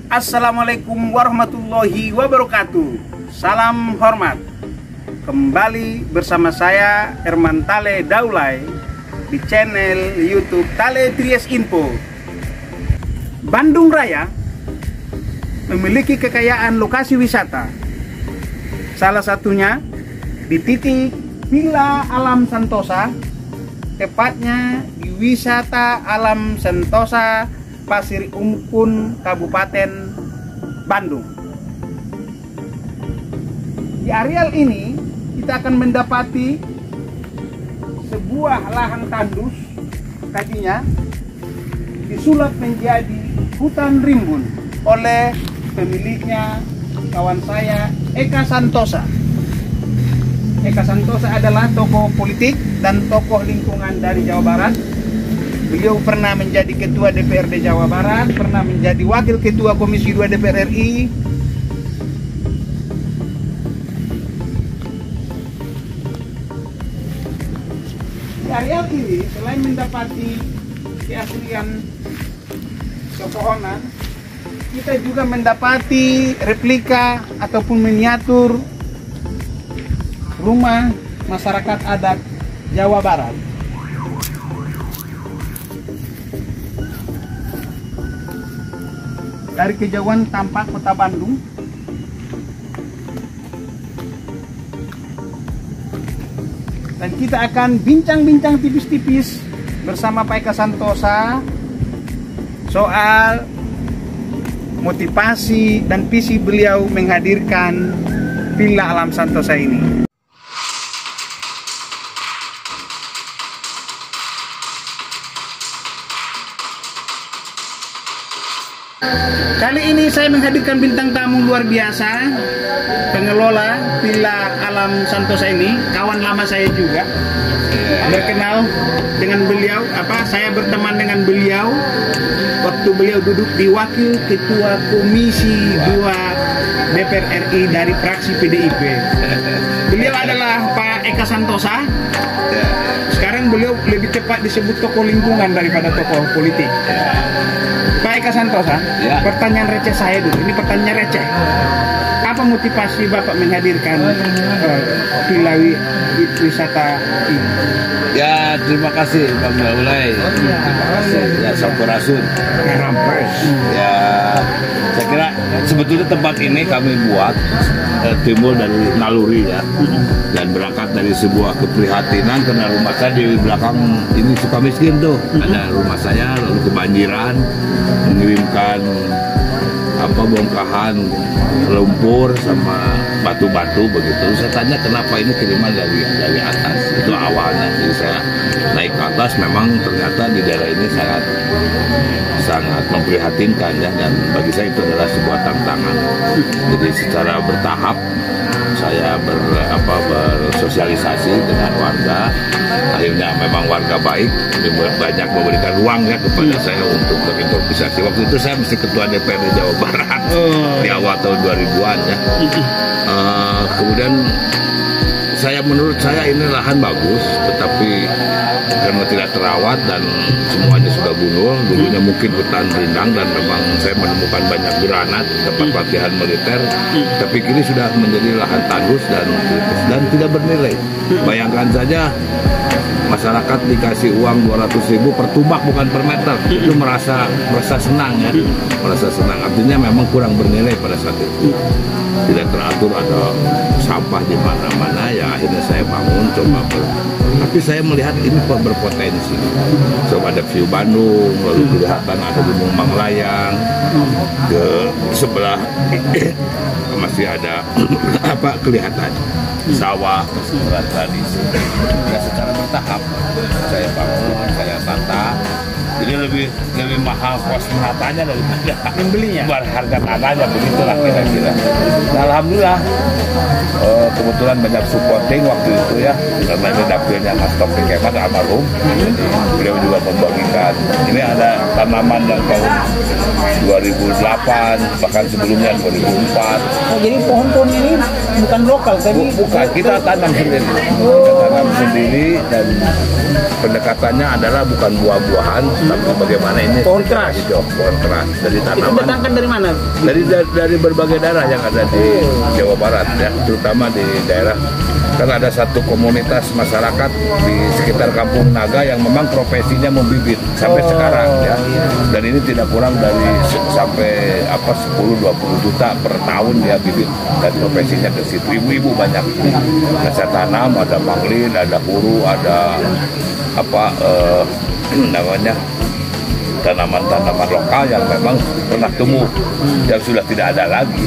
Assalamualaikum warahmatullahi wabarakatuh. Salam hormat. Kembali bersama saya Herman Tale Daulay di channel YouTube Tale Tries Info. Bandung Raya memiliki kekayaan lokasi wisata. Salah satunya di titik Villa Alam Sentosa, tepatnya di Wisata Alam Sentosa Pasir Umpun, Kabupaten Bandung. Di areal ini kita akan mendapati sebuah lahan tandus, tadinya disulap menjadi hutan rimbun oleh pemiliknya, kawan saya Eka Santosa. Eka Santosa adalah tokoh politik dan tokoh lingkungan dari Jawa Barat. Beliau pernah menjadi Ketua DPRD Jawa Barat, pernah menjadi Wakil Ketua Komisi 2 DPR RI. Di area ini selain mendapati keaslian pepohonan, kita juga mendapati replika ataupun miniatur rumah masyarakat adat Jawa Barat. Dari kejauhan tampak kota Bandung. Dan kita akan bincang-bincang tipis-tipis bersama Pak Eka Santosa soal motivasi dan visi beliau menghadirkan Villa Alam Sentosa ini. Kali ini saya menghadirkan bintang tamu luar biasa, pengelola Villa Alam Sentosa ini, kawan lama saya juga. Berkenal dengan beliau, saya berteman dengan beliau waktu beliau duduk di Wakil Ketua Komisi 2 DPR RI dari fraksi PDIP. Beliau adalah Pak Eka Santosa. Sekarang beliau lebih cepat disebut tokoh lingkungan daripada tokoh politik. Pak Eka Santosa, pertanyaan receh saya dulu. Ini pertanyaan receh. Apa motivasi Bapak menghadirkan Villa wisata ini? Ya, terima kasih Bang Daulay. Terima kasih ya Sampurasun. Ya, saya kira sebetulnya tempat ini kami buat timbul dari naluri ya, dan berangkat dari sebuah keprihatinan karena rumah saya di belakang ini suka miskin tuh. Ada rumah saya lalu kebanjiran, mengirimkan bongkahan lumpur sama batu-batu begitu. Saya tanya kenapa ini kiriman dari atas. Itu awalnya. Jadi saya naik ke atas, memang ternyata di daerah ini sangat memprihatinkan ya, dan bagi saya itu adalah sebuah tantangan. Jadi secara bertahap saya bersosialisasi dengan warga. Akhirnya memang warga baik, banyak memberikan ruang ya kepada saya untuk berimprovisasi. Waktu itu saya mesti ketua DPRD Jawa Barat di awal tahun 2000-an ya. Kemudian menurut saya ini lahan bagus, tetapi karena tidak terawat dan semuanya sudah gundul, dulunya mungkin hutan rindang dan memang saya menemukan banyak granat tempat latihan militer, tapi kini sudah menjadi lahan tandus dan tidak bernilai. Bayangkan saja masyarakat dikasih uang 200.000 per tumbak bukan per meter, itu merasa senang ya, merasa senang. Artinya memang kurang bernilai pada saat itu. Tidak teratur, ada sampah di mana-mana ya. Akhirnya saya bangun tapi saya melihat ini berpotensi. Coba ada view Bandung, lalu kelihatan ada Gunung Manglayang, ke sebelah masih ada kelihatan sawah, keseluruhan tradisi. Ya secara bertahap saya bangun, saya tata. Jadi lebih mahal kos menatanya daripada membelinya. Harga tanahnya begitulah kira-kira. Nah, alhamdulillah kebetulan banyak supporting waktu itu ya, karena ini dapilnya Mas Taufik Kemal almarhum. Jadi beliau juga membagikan. Ini ada tanaman yang tahun 2008, bahkan sebelumnya 2004. Oh, jadi pohon-pohon ini bukan lokal, tapi bukan, kita tanam sendiri. Kita tanam sendiri dan pendekatannya adalah bukan buah-buahan, tapi bagaimana ini pohon keras. Hijau, pohon keras dari itu tanaman. datangkan dari mana? Dari berbagai daerah yang ada di Jawa Barat ya, terutama di daerah. Kan ada satu komunitas masyarakat di sekitar Kampung Naga yang memang profesinya membibit sampai sekarang ya. Dan ini tidak kurang dari sampai 10-20 juta per tahun dia bibit, dan profesinya ke situ. Ibu-ibu banyak. Nah, saya tanam ada manglin, ada huru, ada namanya tanaman-tanaman lokal yang memang pernah tumbuh yang sudah tidak ada lagi.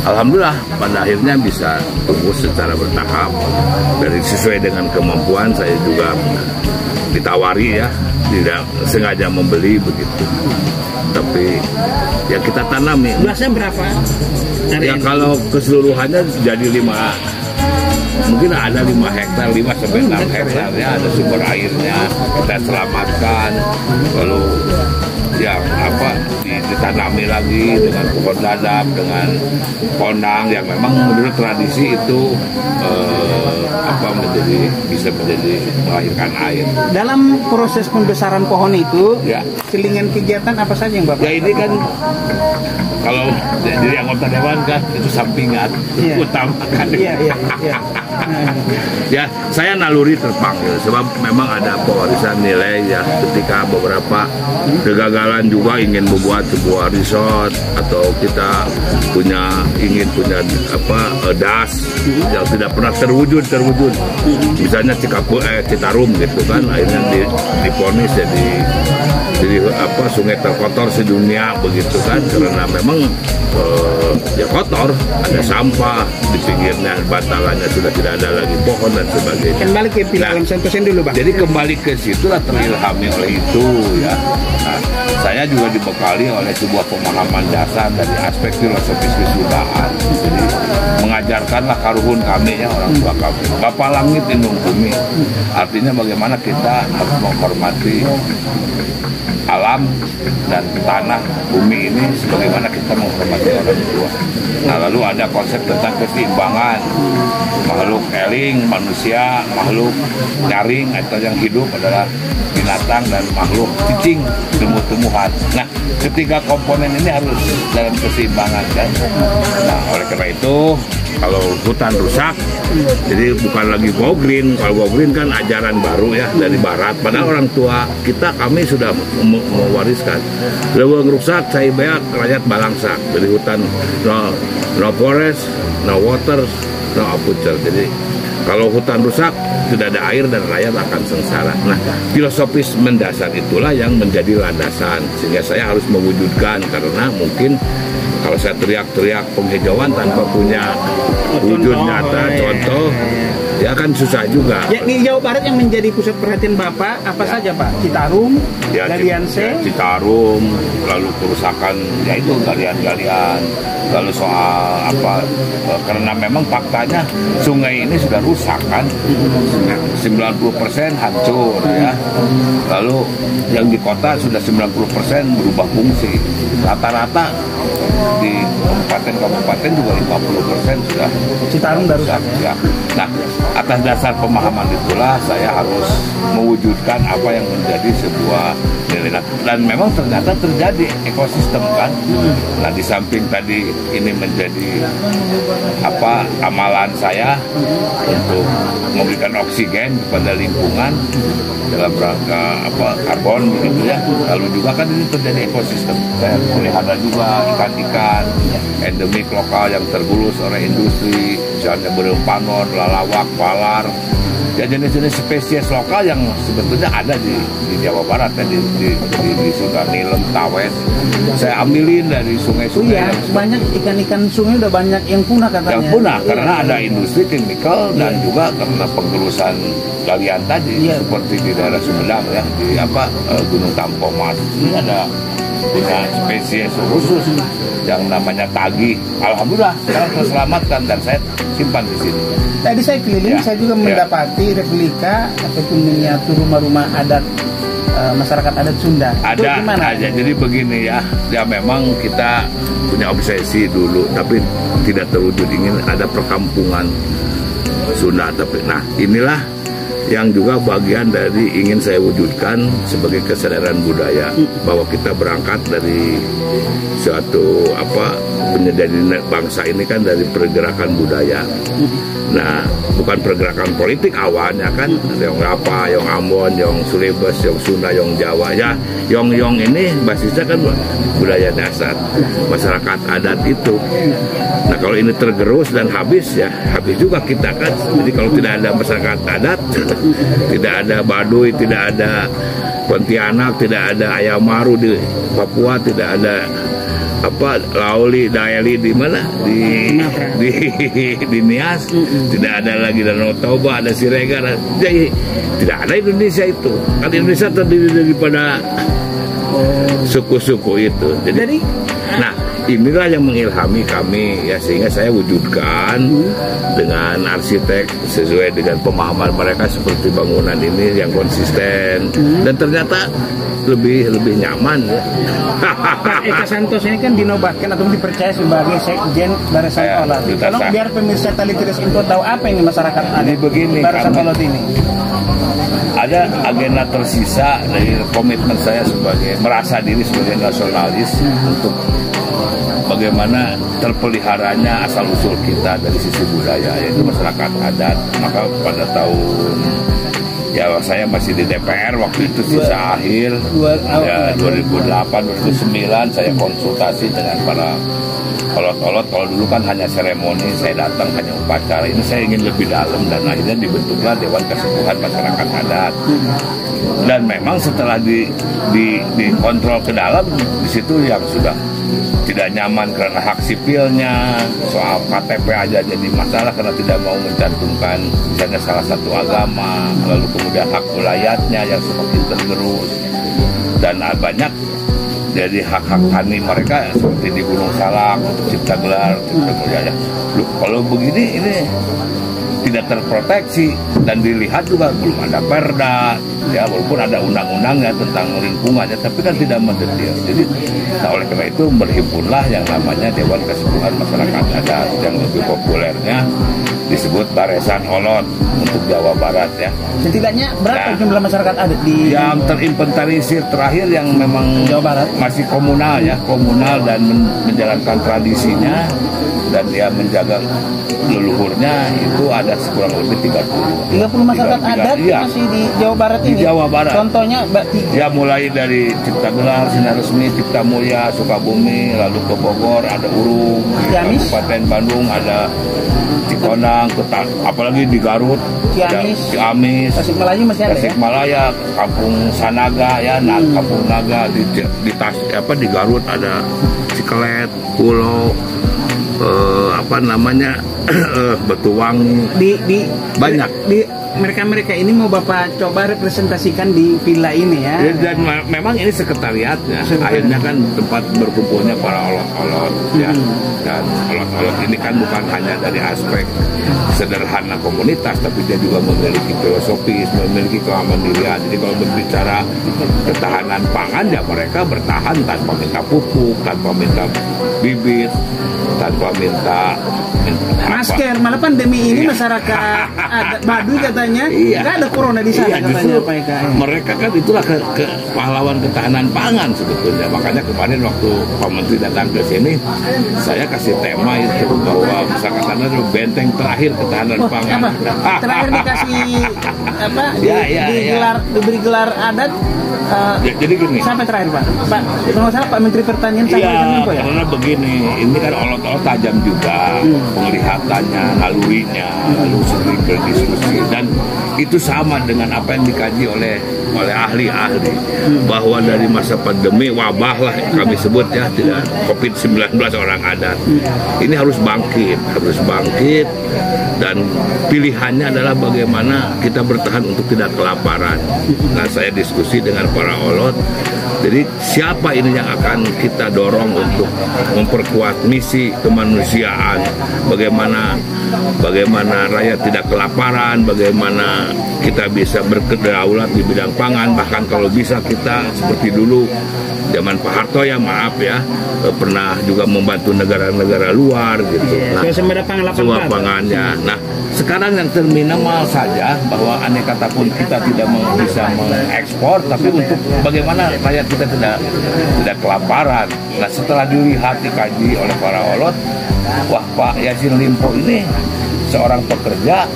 Alhamdulillah pada akhirnya bisa tumbuh secara bertahap. Dari sesuai dengan kemampuan saya juga ditawari ya, tidak sengaja membeli begitu. Tapi ya kita tanami. Luasnya berapa? Ya kalau keseluruhannya jadi 5, mungkin ada 5 hektar, 5 sampai 6 hektar ya, ada sumber airnya kita selamatkan, lalu yang ditanami lagi dengan pohon dadap, dengan ponang yang memang menurut tradisi itu bisa menjadi melahirkan air. Dalam proses pembesaran pohon itu, ya, selingan kegiatan apa saja yang Bapak? Ya ini kan kalau jadi anggota dewan kan itu sampingan, utama kan. Ya, saya naluri terpanggil sebab memang ada pewarisan nilai ya, ketika beberapa kegagalan juga ingin membuat sebuah resort atau kita ingin punya das yang tidak pernah terwujud. Misalnya Citarum gitu kan, akhirnya diponis jadi sungai terkotor sedunia begitu kan, karena memang ya kotor, ada sampah di pinggirnya, batalannya sudah tidak ada lagi pohon dan sebagainya. Kembali ke Alam Santosa dulu, Bang. Jadi kembali ke situlah terilhami oleh itu ya. Nah, saya juga dibekali oleh sebuah pemahaman dasar dari aspek filosofis wisudaan. Jadi mengajarkanlah karuhun kami ya, orang tua kami, Bapak Langit Indung Bumi. Artinya bagaimana kita harus menghormati alam dan tanah bumi ini sebagaimana kita menghormati orang tua. Nah, lalu ada konsep tentang keseimbangan makhluk eling, manusia, makhluk nyaring atau yang hidup adalah binatang dan makhluk cicing, tumbuh-tumbuhan. Nah, ketiga komponen ini harus dalam keseimbangan kan. Nah, oleh karena itu kalau hutan rusak, jadi bukan lagi go green. Kalau go green kan ajaran baru ya dari barat. Padahal orang tua kami sudah mewariskan. Leuweung rusak, cai beak, rakyat balangsak. Jadi hutan no forest, no water, no apucer. Jadi kalau hutan rusak, tidak ada air dan rakyat akan sengsara. Nah, filosofis mendasar itulah yang menjadi landasan. Sehingga saya harus mewujudkan, karena mungkin kalau saya teriak-teriak penghijauan tanpa punya wujud nyata, contoh, ya kan susah juga. Ya, di Jawa Barat yang menjadi pusat perhatian Bapak, apa saja Pak? Citarum, Galian C? Citarum, lalu kerusakan, yaitu galian-galian. Lalu soal karena memang faktanya sungai ini sudah rusak kan, 90% hancur ya. Lalu yang di kota sudah 90% berubah fungsi. Rata-rata di kabupaten juga 50% sudah Citarum rusak ya. Nah, atas dasar pemahaman itulah saya harus mewujudkan apa yang menjadi sebuah nilai, dan memang ternyata terjadi ekosistem kan. Nah, di samping tadi ini menjadi amalan saya untuk memberikan oksigen kepada lingkungan dalam rangka karbon begitu ya. Lalu juga kan ini terjadi ekosistem. Saya pelihara juga ikan-ikan endemik lokal yang tergulus oleh industri, misalnya berung panon, lalawak, palar. Ya, jenis-jenis spesies lokal yang sebetulnya ada di Jawa Barat ya, di Sungai Nilem, Tawes. Saya ambilin dari sungai-sungai. Iya, banyak ikan-ikan sungai udah banyak yang punah katanya. Yang punah karena ada industri kimikal dan juga karena penggelusan galian tadi, seperti di daerah Sumedang ya, di Gunung Tampomas. Ini ada punya spesies khusus yang namanya tagih. Alhamdulillah sekarang terselamatkan dan saya simpan di sini. Tadi saya keliling, saya juga mendapati replika ataupun miniatur rumah-rumah adat masyarakat adat Sunda. Ada aja. Jadi begini ya memang kita punya obsesi dulu, tapi tidak terwujud. Ingin ada perkampungan Sunda. Tapi nah inilah yang juga bagian dari ingin saya wujudkan sebagai kesadaran budaya, bahwa kita berangkat dari suatu menjadi bangsa ini kan dari pergerakan budaya. Nah, bukan pergerakan politik awalnya kan, yang Ambon, yang Sulawesi, yang Sunda, yang Jawa ya, yang ini basisnya kan budaya dasar masyarakat adat itu. Nah, kalau ini tergerus dan habis juga kita kan. Jadi kalau tidak ada masyarakat adat, tidak ada Baduy, tidak ada Pontianak, tidak ada Ayamaru di Papua, tidak ada Lauli, Daeli di mana di Nias, tidak ada lagi Danau Toba, ada Siregar, jadi tidak ada Indonesia itu. Kan Indonesia terdiri daripada suku-suku itu. Jadi nah inilah yang mengilhami kami ya, sehingga saya wujudkan dengan arsitek sesuai dengan pemahaman mereka seperti bangunan ini yang konsisten dan ternyata lebih nyaman ya. Pak Eka Santos ini kan dinobatkan atau dipercaya sebagai Sekjen Barisan Olot. Kalau biar pemirsa Talitiris Info tahu apa ini masyarakat ada begini, Barisan Olot ini. Ada agenda tersisa dari komitmen saya sebagai merasa diri sebagai nasionalis untuk bagaimana terpeliharanya asal usul kita dari sisi budaya, yaitu masyarakat adat. Maka pada tahun saya masih di DPR waktu itu sisa akhir ya 2008-2009 saya konsultasi dengan para olot-olot. Kalau dulu kan hanya seremoni, saya datang hanya upacara. Ini saya ingin lebih dalam dan akhirnya dibentuklah Dewan Kesepuhan Masyarakat Adat. Dan memang setelah dikontrol ke dalam, di situ yang sudah tidak nyaman karena hak sipilnya, soal KTP aja jadi masalah karena tidak mau mencantumkan misalnya salah satu agama, lalu kemudian hak wilayahnya yang semakin tergerus, dan banyak jadi hak-hak tani mereka seperti di Gunung Salak, Cipta Gelar, Cipta Mulia. Kalau begini ini tidak terproteksi dan dilihat juga belum ada perda ya, walaupun ada undang-undangnya tentang lingkungannya, tapi kan tidak mendetil. Jadi oleh karena itu berhimpunlah yang namanya Dewan Kesepuhan Masyarakat Adat, yang lebih populernya disebut Barisan Olot untuk Jawa Barat ya. Setidaknya berapa jumlah masyarakat adat di yang terinventarisir terakhir yang memang Jawa Barat? Masih komunal ya, komunal dan menjalankan tradisinya dan dia menjaga leluhurnya, itu ada kurang lebih 30 masyarakat adat iya, masih di Jawa Barat ini. Di Jawa Barat. Contohnya ya mulai dari Cipta Gelar, Sinar Resmi, Cipta Mulia, Sukabumi, lalu ke Bogor ada Urung, Kabupaten Bandung ada Cikonang, apalagi di Garut, Ciamis, Tasikmalaya masih ada. Tasikmalaya, Kampung Sanaga ya, Kampung Naga di Garut ada Cikelet, Pulau Betuwangi, banyak. Mereka ini mau Bapak coba representasikan di villa ini ya. Dan memang ini sekretariatnya. Akhirnya kan tempat berkumpulnya para olot-olot ya. Dan olot-olot ini kan bukan hanya dari aspek sederhana komunitas, tapi dia juga memiliki filosofis, memiliki kemandirian. Jadi kalau berbicara ketahanan pangan ya mereka bertahan tanpa minta pupuk, tanpa minta bibit, tanpa minta masker. Malah pandemi ini masyarakat Baduy katanya nggak ada corona di sana katanya Pak Eka. Mereka kan itulah ke pahlawan ketahanan pangan sebetulnya. Makanya kemarin waktu Pak Menteri datang ke sini, saya kasih tema itu bahwa masyarakat sana itu benteng terakhir ketahanan pangan. Terakhir dikasih diberi gelar adat. Jadi gini. Sampai terakhir Pak, kalau salah Pak Menteri Pertanian ya? Karena begini, ini kan olot-olot tajam juga penglihatannya, nalurinya, lalu sering berdiskusi, dan itu sama dengan apa yang dikaji oleh ahli-ahli bahwa dari masa pandemi wabah lah kami sebut ya, tidak COVID-19 orang adat ini harus bangkit dan pilihannya adalah bagaimana kita bertahan untuk tidak kelaparan. Nah saya diskusi dengan para olot Jadi siapa ini yang akan kita dorong untuk memperkuat misi kemanusiaan, bagaimana rakyat tidak kelaparan, bagaimana kita bisa berkedaulat di bidang pangan, bahkan kalau bisa kita seperti dulu zaman Pak Harto ya, maaf ya, pernah juga membantu negara-negara luar gitu. Nah, semua pangannya. Nah, sekarang yang terminimal saja bahwa andai kata pun kita tidak bisa mengekspor, tapi untuk bagaimana rakyat kita tidak kelaparan. Nah, setelah dilihat dikaji oleh para olot, wah, Pak Yassin Limpo ini seorang pekerja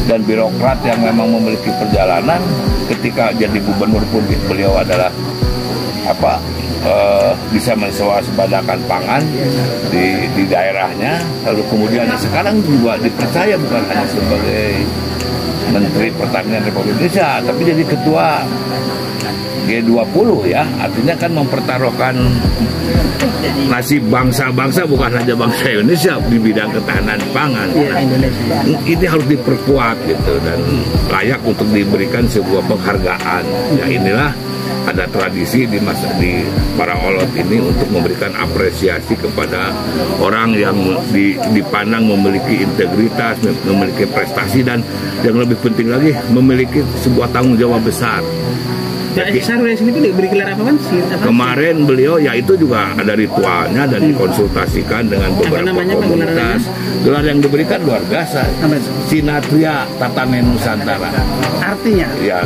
dan birokrat yang memang memiliki perjalanan. Ketika jadi gubernur pun beliau adalah bisa menswasembadakan pangan di daerahnya. Lalu kemudian sekarang juga dipercaya bukan hanya sebagai Menteri Pertanian Republik Indonesia, tapi jadi ketua G20 ya, artinya kan mempertaruhkan nasib bangsa-bangsa, bukan hanya bangsa Indonesia di bidang ketahanan pangan. Nah, ini harus diperkuat gitu dan layak untuk diberikan sebuah penghargaan. Ya, inilah ada tradisi di para olot ini untuk memberikan apresiasi kepada orang yang dipandang memiliki integritas, memiliki prestasi, dan yang lebih penting lagi memiliki sebuah tanggung jawab besar. Diberi gelar apa kan? Kemarin beliau ya itu juga ada ritualnya dan dikonsultasikan dengan beberapa komunitas. Gelar yang diberikan luar biasa, Sinatria Tatane Nusantara. Artinya? Ya,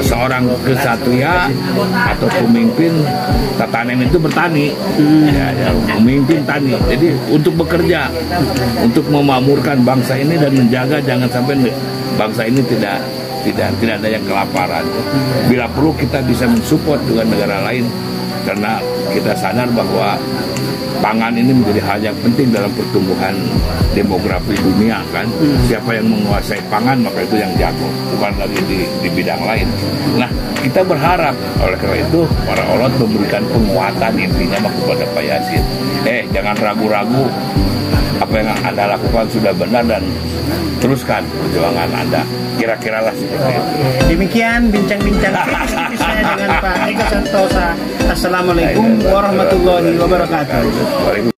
seorang kesatria atau pemimpin. Tatanen itu bertani, ya, pemimpin tani. Jadi untuk bekerja, untuk memakmurkan bangsa ini dan menjaga jangan sampai bangsa ini tidak ada yang kelaparan. Bila perlu kita bisa mensupport dengan negara lain karena kita sadar bahwa pangan ini menjadi hal yang penting dalam pertumbuhan demografi dunia kan. Siapa yang menguasai pangan maka itu yang jago, bukan lagi di bidang lain. Nah, kita berharap oleh karena itu para olot memberikan penguatan intinya kepada Pak Yassin. Jangan ragu-ragu, apa yang Anda lakukan sudah benar dan teruskan perjuangan Anda. Kira-kira lah seperti itu. Demikian bincang-bincang saya dengan Pak Eko Santosa. Assalamualaikum warahmatullahi wabarakatuh.